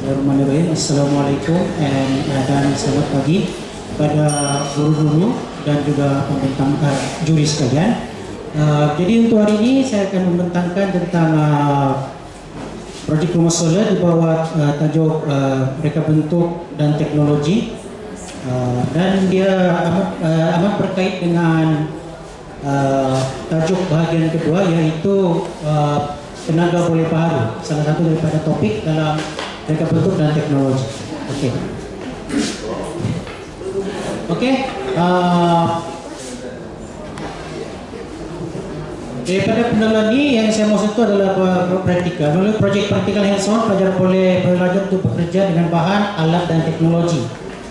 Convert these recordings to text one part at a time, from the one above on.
Bismillahirrahmanirrahim. Assalamualaikum dan selamat pagi pada guru-guru dan juga pembentang juri sekalian. Jadi untuk hari ini saya akan membentangkan tentang projek rumah solar di bawah tajuk reka bentuk dan teknologi, dan dia amat berkait dengan tajuk bahagian kedua, iaitu tenaga boleh baharu, salah satu daripada topik dalam reka bentuk dan teknologi. Daripada pendalaman ini yang saya maksud itu adalah praktikal. Melalui projek praktikal hands-on, pelajar boleh belajar untuk bekerja dengan bahan, alat dan teknologi.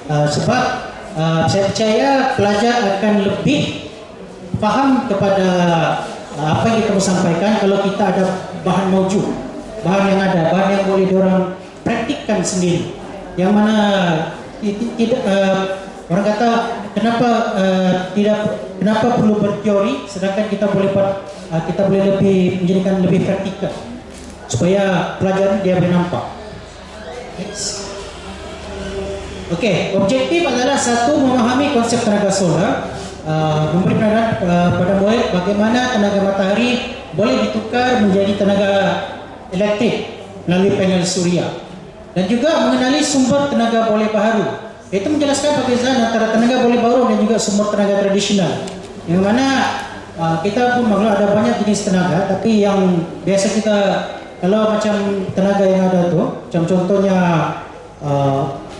Sebab saya percaya pelajar akan lebih faham kepada apa yang kita mau sampaikan kalau kita ada bahan maujud, bahan yang ada, bahan yang boleh diorang praktikkan sendiri. Yang mana tidak orang kata kenapa perlu berteori sedangkan kita boleh lebih menjadikan lebih praktikal supaya pelajar dia boleh nampak. Objektif adalah satu, memahami konsep tenaga solar, memberi penerapan pada murid bagaimana tenaga matahari boleh ditukar menjadi tenaga elektrik melalui panel surya, dan juga mengenali sumber tenaga boleh baharu, iaitu menjelaskan perbezaan antara tenaga boleh baharu dan juga sumber tenaga tradisional, yang mana kita pun maklum ada banyak jenis tenaga, tapi yang biasa kita kalau macam tenaga yang ada tu, macam contohnya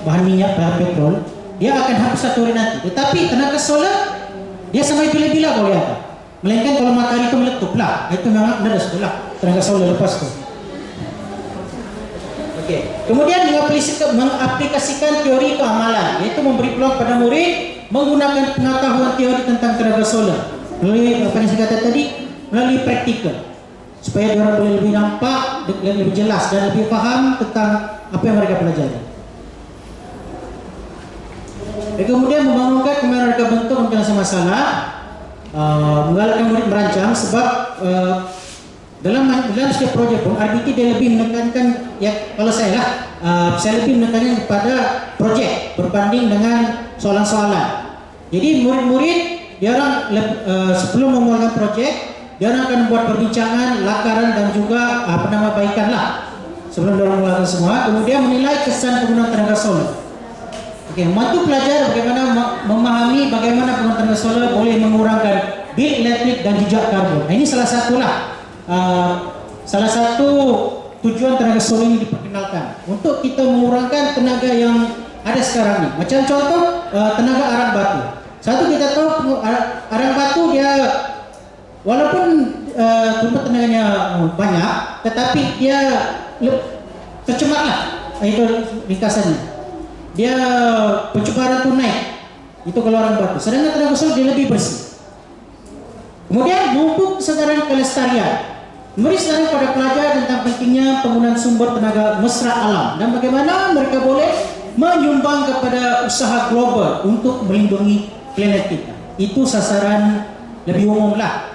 bahan minyak, bahan petrol, dia akan habis satu hari nanti. Tetapi tenaga solar dia sampai bila-bila boleh ada, melainkan kalau matahari itu meletup lah, itu memang ada sebelah tenaga solar lepas tu. Kemudian mengaplikasikan teori ke amalan, iaitu memberi peluang pada murid menggunakan pengetahuan teori tentang tenaga solar melalui apa yang saya kata tadi, melalui praktikal, supaya mereka boleh lebih nampak, lebih jelas dan lebih faham tentang apa yang mereka pelajari. Kemudian membangunkan kemahiran reka bentuk penyelesaian masalah, menggalakkan murid merancang, sebab dalam setiap projek pun RBT dia lebih menekankan, ya kalau saya lebih menekankan kepada projek berbanding dengan soalan-soalan. Jadi murid-murid dia orang sebelum memulakan projek, dia orang akan membuat perbincangan, lakaran dan juga penambahbaikan lah sebelum dia orang memulakan semua. Kemudian menilai kesan penggunaan tenaga solar. Membantu pelajar bagaimana memahami bagaimana penggunaan tenaga solar boleh mengurangkan bil elektrik dan jejak karbon. Ini salah satu tujuan tenaga solar ini diperkenalkan untuk kita mengurangkan tenaga yang ada sekarang ini. Macam contoh tenaga arang batu. Satu, kita tahu arang batu dia walaupun tenaganya banyak, tetapi dia tercemarlah, itu ringkasannya. Dia pencemaran tu naik, itu kalau arang batu. Sedangkan tenaga solar dia lebih bersih. Kemudian memupuk kesadaran kelestarian, memberi kesadaran pada pelajar tentang pentingnya penggunaan sumber tenaga mesra alam dan bagaimana mereka boleh menyumbang kepada usaha global untuk melindungi planet kita. Itu sasaran lebih umum lah.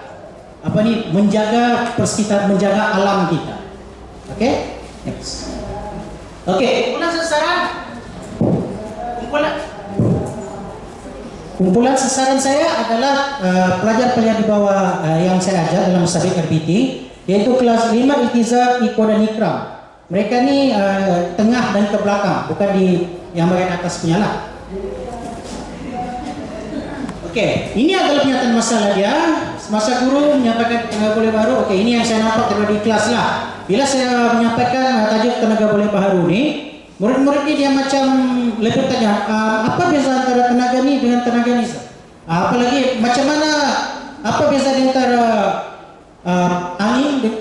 Menjaga persekitaran, menjaga alam kita. Next. Kumpulan sasaran. Kumpulan sasaran saya adalah pelajar-pelajar di bawah yang saya ajar dalam sabik RBT, yaitu kelas 5 Iltizam, Iko dan Ikram. Mereka ni tengah dan ke belakang, bukan di yang bagian atas punya lah. Ini adalah pernyataan masalah dia. Masa guru menyampaikan tenaga boleh baharu. Ini yang saya nampak dari kelas lah. Bila saya menyampaikan tajuk tenaga boleh baharu ni, murid-murid ni dia macam lebih tanya, apa beza antara tenaga ni dengan tenaga ni? Apalagi macam mana, apa beza antara angin,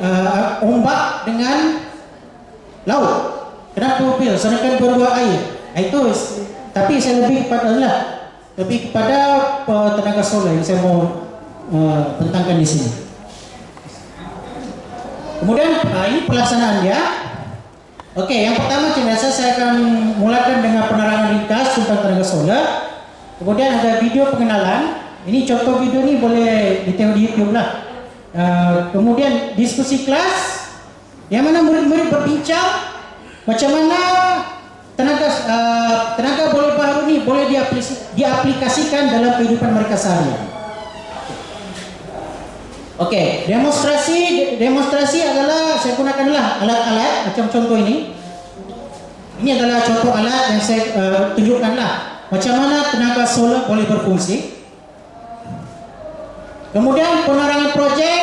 ombak dengan laut? Kenapa beza? Sedangkan berdua air. Itu, tapi saya lebih kepada tenaga solar yang saya mau tentangkan di sini. Kemudian ini pelaksanaan dia. Yang pertama macam biasa saya akan mulakan dengan penerangan ringkas tentang tenaga solar. Kemudian ada video pengenalan. Ini contoh video ni boleh ditengok di YouTube lah. Kemudian diskusi kelas, yang mana murid-murid berbincang macam mana diaplikasikan dalam kehidupan mereka sehari-hari. Oke, demonstrasi adalah saya gunakanlah alat-alat macam contoh ini. Ini adalah contoh alat yang saya tunjukkanlah macam mana tenaga solar boleh berfungsi. Kemudian penerangan projek,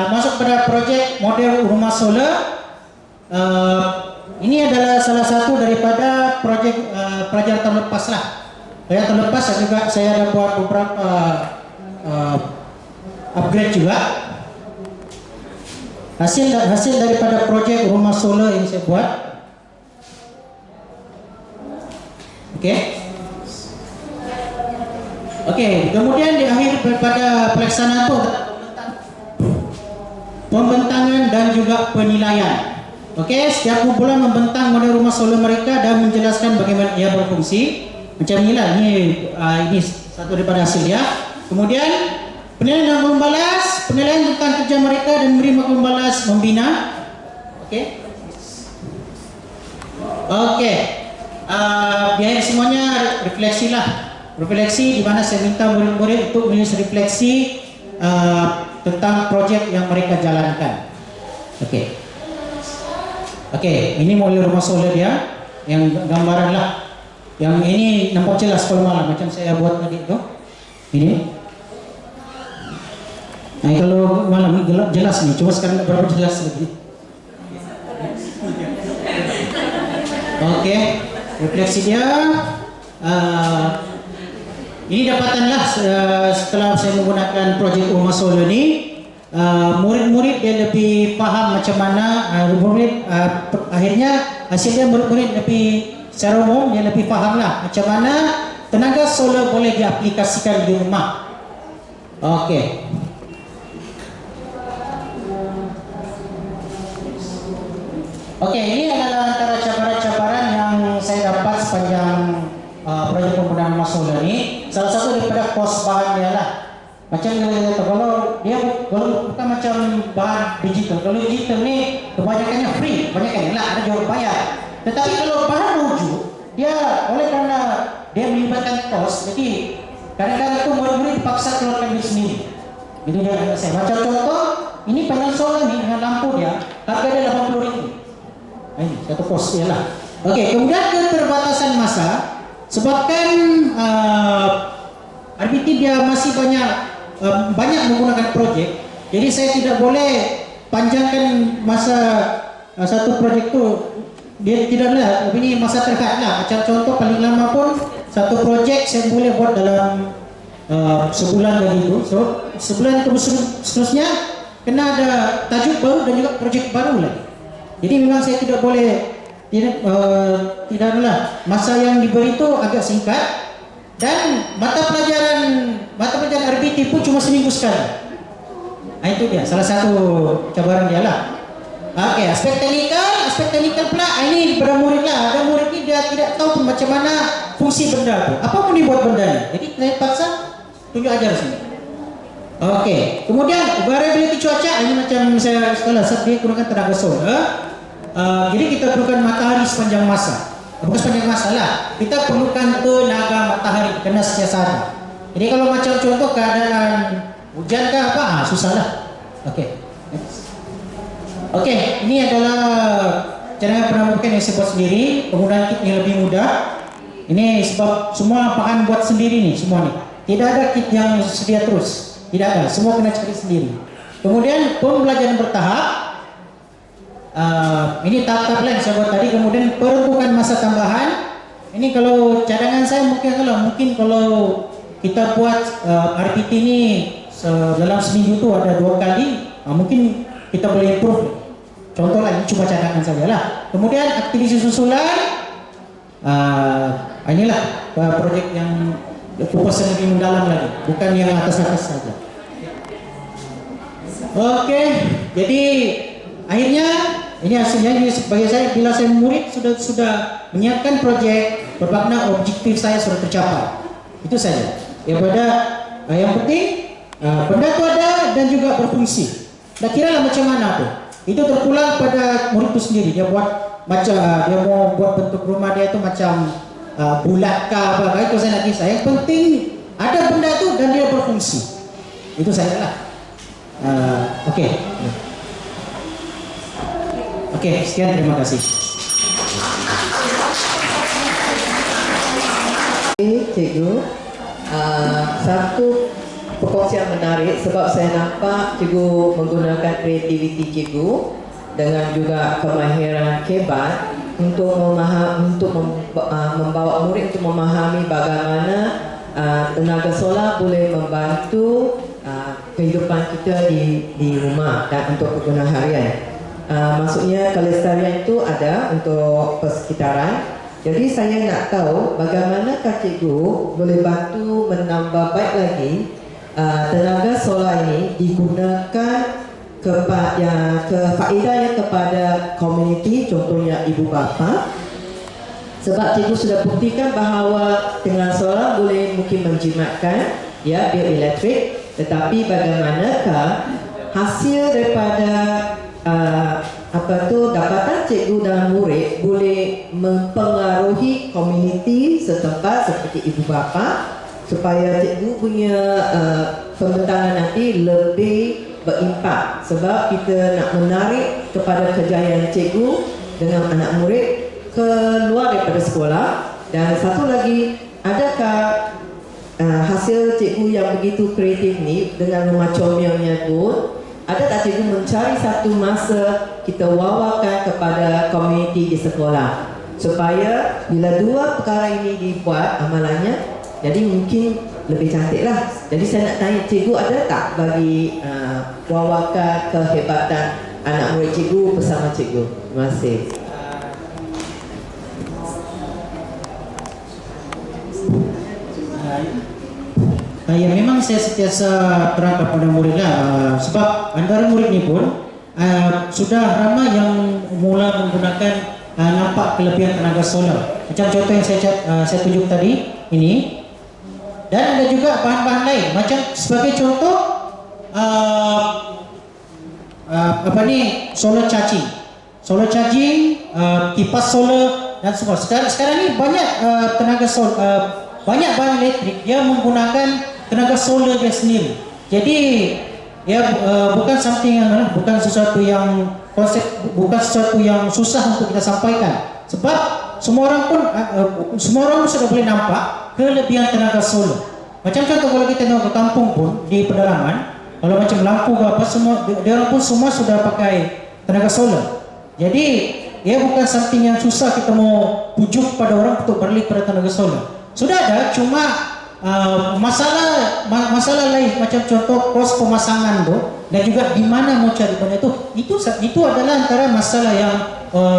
masuk pada projek model rumah solar. Ini adalah salah satu daripada projek pelajaran tahun lepas lah. Pelajaran tahun lepas juga saya ada buat beberapa upgrade juga. Hasil daripada projek rumah solar yang saya buat. Oke, kemudian di akhir daripada pelaksanaan itu pembentangan dan juga penilaian. Oke, setiap kumpulan membentang model rumah solar mereka dan menjelaskan bagaimana ia berfungsi. Macam inilah, ini satu daripada hasilnya. Kemudian penilaian dan membalas, penilaian tentang kerja mereka dan menerima membalas, membina. Biar semuanya refleksi di mana saya minta murid-murid untuk menulis refleksi tentang projek yang mereka jalankan. Ini model rumah solar dia, yang gambaran lah. Yang ini nampak jelas kalau malam macam saya buat tadi itu. Ini. Nah, kalau malam ini jelas nih, cuma sekarang tidak berapa jelas lagi. Refleksi dia. Ini dapatanlah setelah saya menggunakan projek rumah solar ini. Murid-murid dia lebih faham macam mana akhirnya hasilnya murid-murid lebih secara umum dia lebih faham lah macam mana tenaga solar boleh diaplikasikan di rumah. Ini adalah antara cabaran-cabaran yang saya dapat sepanjang projek penggunaan rumah solar ini. Salah satu daripada kos bahan dia lah. Macam kalau bukan macam bahan digital. Kalau digital ni kebanyakannya free, kebanyakannya lah ada jual bayar. Tetapi kalau bahan wujud, dia oleh kerana dia melibatkan kos, jadi kadang-kadang itu murid-murid dipaksa keluarkan duit sendiri. Itu dia kata saya. Macam contoh, ini panel solar ni dengan lampu dia, harga dia 80,000. Ini satu kos dia lah. Kemudian keterbatasan masa, sebabkan RBT dia masih banyak menggunakan projek, jadi saya tidak boleh panjangkan masa satu projek tu. Dia tidaklah, ini masa terhad lah. Macam contoh paling lama pun satu projek saya boleh buat dalam sebulan begitu. So sebulan seterusnya kena ada tajuk baru dan juga projek baru lagi. Jadi memang saya tidak boleh tidaklah masa yang diberi itu agak singkat. Dan mata pelajaran RBT pun cuma seminggu sekali. Itu dia salah satu cabaran dia lah. Aspek teknikal pula ini pada murid lah. Ada murid ni dia tidak tahu pun macam mana fungsi benda tu. Apa mau dibuat benda ni? Jadi saya paksa tunjuk ajar sini. Kemudian variability cuaca ini macam saya setelah dia gunakan tenaga solar. Jadi kita perlukan matahari sepanjang masa. Bukan sepanjang masa lah. Kita perlukan tenaga matahari kena setiap hari. Jadi kalau macam contoh keadaan hujan ke apa, susah lah. Ini adalah cara penampakan yang saya buat sendiri. Penggunaan kit yang lebih mudah. Ini sebab semua bahan buat sendiri nih semua nih. Tidak ada kit yang sedia terus. Tidak ada. Semua kena cari sendiri. Kemudian pembelajaran bertahap. Ini tahap-tahap lain saya buat tadi. Kemudian peruntukan masa tambahan. Ini kalau cadangan saya mungkin kalau kita buat RPT ini dalam seminggu tu ada 2 kali, mungkin kita boleh improve. Contoh lah, ini cuma cadangan saja lah. Kemudian aktivitas susulan, inilah projek yang fokusnya lebih mendalam lagi, bukan yang atas-atas saja. Jadi akhirnya ini hasilnya. Ini bagi saya, bila saya murid sudah menyiapkan projek, bermakna objektif saya sudah tercapai. Itu saja. Yang penting benda itu ada dan juga berfungsi. Dah kira lah macam mana tu. Itu terpulang pada murid itu sendiri. Dia buat macam dia mau buat bentuk rumah dia itu macam bulat kah apa, itu saya nak kisah. Yang penting ada benda itu dan dia berfungsi. Itu saya lah. Oke. Oke, sekian, terima kasih. Cikgu, satu perkongsian menarik sebab saya nampak cikgu menggunakan kreativiti cikgu dengan juga kemahiran hebat untuk membawa murid untuk memahami bagaimana tenaga solar boleh membantu kehidupan kita di rumah dan untuk kegunaan harian. Maksudnya kelestarian itu ada untuk persekitaran. Jadi saya nak tahu bagaimana cikgu boleh bantu menambah baik lagi tenaga solar ini digunakan faedahnya kepada komuniti, contohnya ibu bapa. Sebab cikgu sudah buktikan bahawa dengan solar boleh mungkin menjimatkan ya bil elektrik, tetapi bagaimanakah hasil daripada dapatan cikgu dan murid boleh mempengaruhi komuniti setempat seperti ibu bapa supaya cikgu punya pembentangan nanti lebih berimpak, sebab kita nak menarik kepada kejayaan cikgu dengan anak murid keluar daripada sekolah. Dan satu lagi, adakah hasil cikgu yang begitu kreatif ni dengan rumah comel-nya tu, ada tak cikgu mencari satu masa kita wawakan kepada komuniti di sekolah supaya bila dua perkara ini dibuat amalannya, jadi mungkin lebih cantik lah. Jadi saya nak tanya cikgu, ada tak bagi wawakan kehebatan anak murid cikgu bersama cikgu? Terima kasih. Ya, memang saya sentiasa terangkan pada murid lah, sebab antara murid ni pun sudah ramai yang mula menggunakan nampak kelebihan tenaga solar. Macam contoh yang saya tunjuk tadi ini, dan ada juga bahan-bahan lain. Macam sebagai contoh solar charging, kipas solar dan semua. Sekarang ni banyak tenaga solar, banyak bahan elektrik dia menggunakan tenaga solar dia sendiri. Jadi ya bukan sesuatu yang susah untuk kita sampaikan. Sebab semua orang pun sudah boleh nampak kelebihan tenaga solar. Macam contoh kalau kita tengok ke kampung pun di pedalaman, kalau macam lampu ke apa semua, dia orang pun semua sudah pakai tenaga solar. Jadi ya bukan something yang susah kita mau pujuk pada orang untuk beralih pada tenaga solar. Sudah ada, cuma masalah lain macam contoh kos pemasangan tu dan juga di mana mau cari benda itu adalah antara masalah yang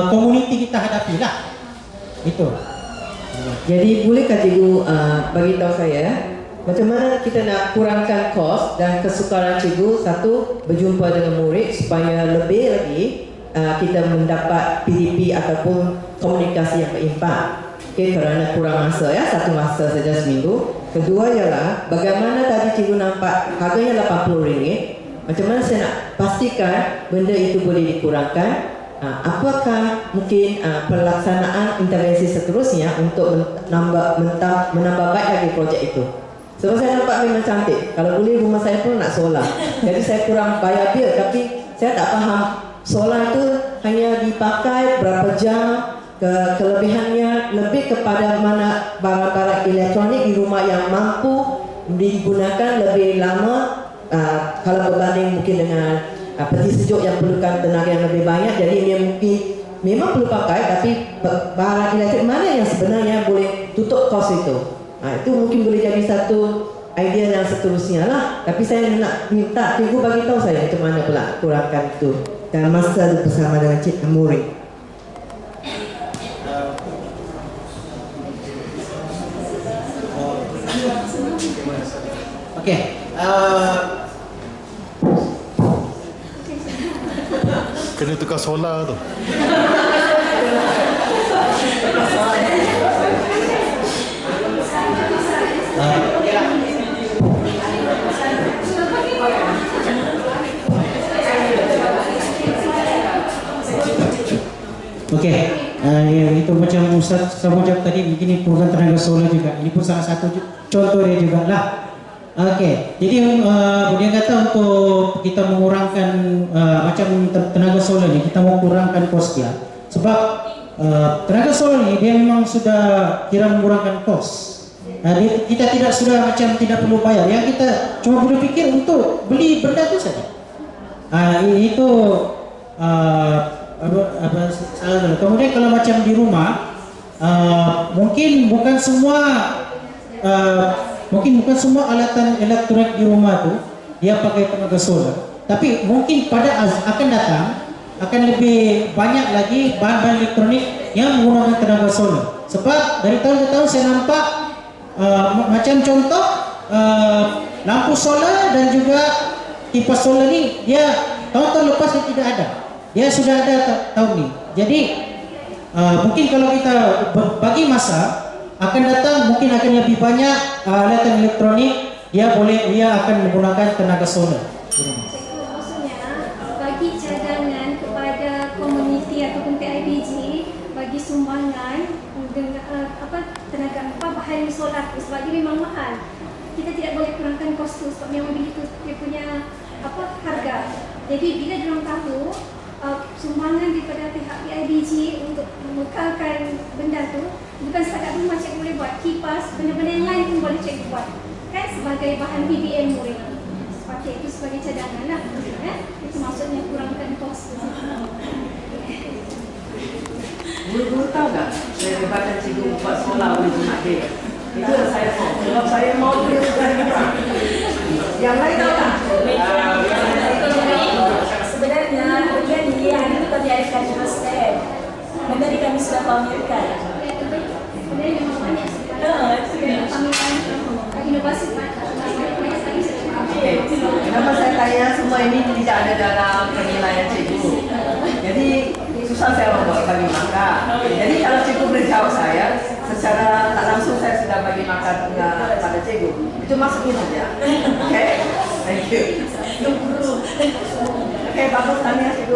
komuniti kita hadapi lah. Itu. Jadi bolehkah cikgu bagi tahu saya macam mana kita nak kurangkan kos dan kesukaran cikgu, satu berjumpa dengan murid supaya lebih lagi kita mendapat PDP ataupun komunikasi yang berimpak. Okay, kerana kurang masa ya, satu masa saja seminggu. Kedua ialah bagaimana tadi cikgu nampak harganya RM80. Macam mana saya nak pastikan benda itu boleh dikurangkan? Apakah mungkin pelaksanaan intervensi seterusnya untuk menambah baik lagi projek itu? Sebab saya nampak memang cantik. Kalau boleh rumah saya pun nak solar. Jadi saya kurang bayar bil, tapi saya tak faham solar itu hanya dipakai berapa jam. Kelebihannya lebih kepada mana barang-barang elektronik di rumah yang mampu digunakan lebih lama kalau berbanding mungkin dengan peti sejuk yang perlukan tenaga yang lebih banyak. Jadi dia mungkin memang perlu pakai, tapi barang elektrik mana yang sebenarnya boleh tutup kos itu. Itu mungkin boleh jadi satu idea yang seterusnya lah. Tapi saya nak minta cikgu bagi tahu saya macam mana pula kurangkan itu dan masa bersama dengan cikgu murid. Okey. Kena tukar solar tu. Okey, itu macam macam Ustaz Samujab tadi, begini program tenaga solar juga. Ini pun salah satu contoh dia juga lah. Okey, jadi dia kata untuk kita mengurangkan macam tenaga solar ni, kita mau kurangkan kos dia. Sebab tenaga solar ni dia memang sudah kira mengurangkan kos. Kita tidak sudah macam tidak perlu bayar. Yang kita cuma perlu fikir untuk beli benda itu saja. Itu salah dulu. Kemudian kalau macam di rumah, mungkin bukan semua alatan elektronik di rumah tu dia pakai tenaga solar. Tapi mungkin pada akan datang akan lebih banyak lagi bahan-bahan elektronik yang menggunakan tenaga solar. Sebab dari tahun ke tahun saya nampak macam contoh lampu solar dan juga kipas solar ni dia tahun-tahun lepas dia tidak ada. Dia sudah ada tahun ni. Jadi mungkin kalau kita bagi masa akan datang, mungkin akan lebih banyak alatan elektronik dia akan menggunakan tenaga solar. Maksudnya bagi cadangan kepada komuniti ataupun PIBG bagi sumbangan dengan tenaga bahan solar tu, sebab dia memang mahal. Kita tidak boleh kurangkan kos tu sebab memang begitu dia punya harga. Jadi bila diorang tahu sumbangan daripada pihak PIBG untuk mengekalkan benda tu, bukan setakat rumah cikgu boleh buat, kipas, benda-benda yang lain pun boleh cikgu buat, kan, sebagai bahan BBM murid. Pakai itu sebagai cadangan lah, itu maksudnya kurangkan kos. Guru-guru tahu tak daripada cikgu buat solar oleh Jumat dia? Itu yang saya mau. Kalau saya mau dia bukan murah. Yang lain tahu tak? Sebenarnya bagian ini hari ini kami ada kaji master. Benda ni kami sudah pamerkan. Sebenarnya memang banyak inovasi banyak sekali. Kenapa saya tanya semua ini tidak ada dalam penilaian cikgu? Jadi susah saya membuat bagi makan. Jadi kalau cikgu beritahu saya, secara tak langsung saya sudah bagi makan kepada cikgu. Itu maksudnya saja. Okay? Thank you. Okay, bagus tanya cikgu.